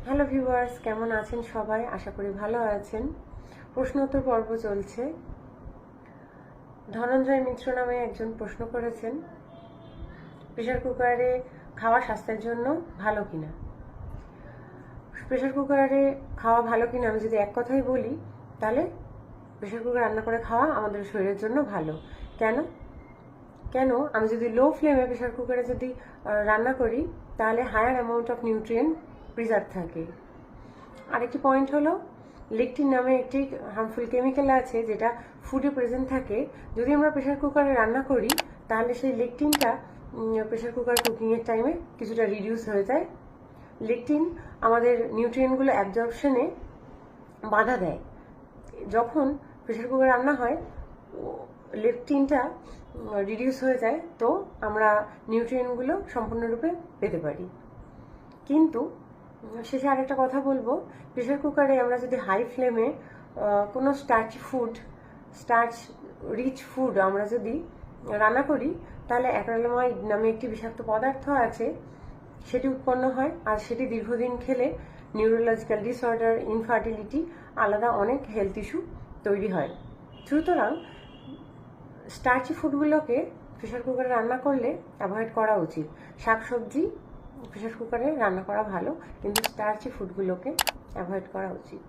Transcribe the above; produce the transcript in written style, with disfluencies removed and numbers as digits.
Hello viewers, কেমন আছেন সবাই? আশা করি ভালো আছেন। প্রশ্নোত্তর পর্ব চলছে। ধনঞ্জয় মিত্র নামে একজন প্রশ্ন করেছেন, প্রেশার কুকারে খাওয়া স্বাস্থ্যের জন্য ভালো কিনা। প্রেশার কুকারে খাওয়া ভালো কিনা আমি যদি এক কথাই বলি, তাহলে প্রেশার কুকারে রান্না করে খাওয়া আমাদের শরীরের জন্য ভালো। কেন কেন আমি যদি লো ফ্লেমে প্রেশার কুকারে যদি রান্না করি, তাহলে higher amount of nutrient preserve থাকে। আরেকটি পয়েন্ট হলো, লেকটিন নামে একটি হার্মফুল কেমিক্যাল আছে যেটা ফুডে প্রেজেন্ট থাকে। যদি আমরা প্রেশার কুকারে রান্না করি, তাহলে সেই লেকটিনটা প্রেশার কুকার কুকিংয়ের টাইমে কিছুটা রিডিউস হয়ে যায়। লেকটিন আমাদের নিউট্রিয়েন্টগুলো অ্যাবজর্পশনে বাধা দেয়। যখন প্রেশার কুকার রান্না হয়, লেকটিনটা রিডিউস হয়ে যায়, তো আমরা নিউট্রিয়েন্টগুলো সম্পূর্ণরূপে পেতে পারি। কিন্তু শেষে আরেকটা কথা বলবো, প্রেশার কুকারে আমরা যদি হাই ফ্লেমে কোনো স্টার্চ রিচ ফুড আমরা যদি রান্না করি, তাহলে অ্যাক্রালামাইড নামে একটি বিষাক্ত পদার্থ আছে, সেটি উৎপন্ন হয়। আর সেটি দীর্ঘদিন খেলে নিউরোলজিক্যাল ডিসঅর্ডার, ইনফার্টিলিটি, আলাদা অনেক হেলথ ইস্যু তৈরি হয়। সুতরাং স্টার্চি ফুডগুলোকে প্রেশার কুকারে রান্না করলে অ্যাভয়েড করা উচিত। শাকসবজি প্রেশার কুকারে রান্না করা ভালো, কিন্তু স্টার্চি ফুডগুলোকে অ্যাভয়েড করা উচিত।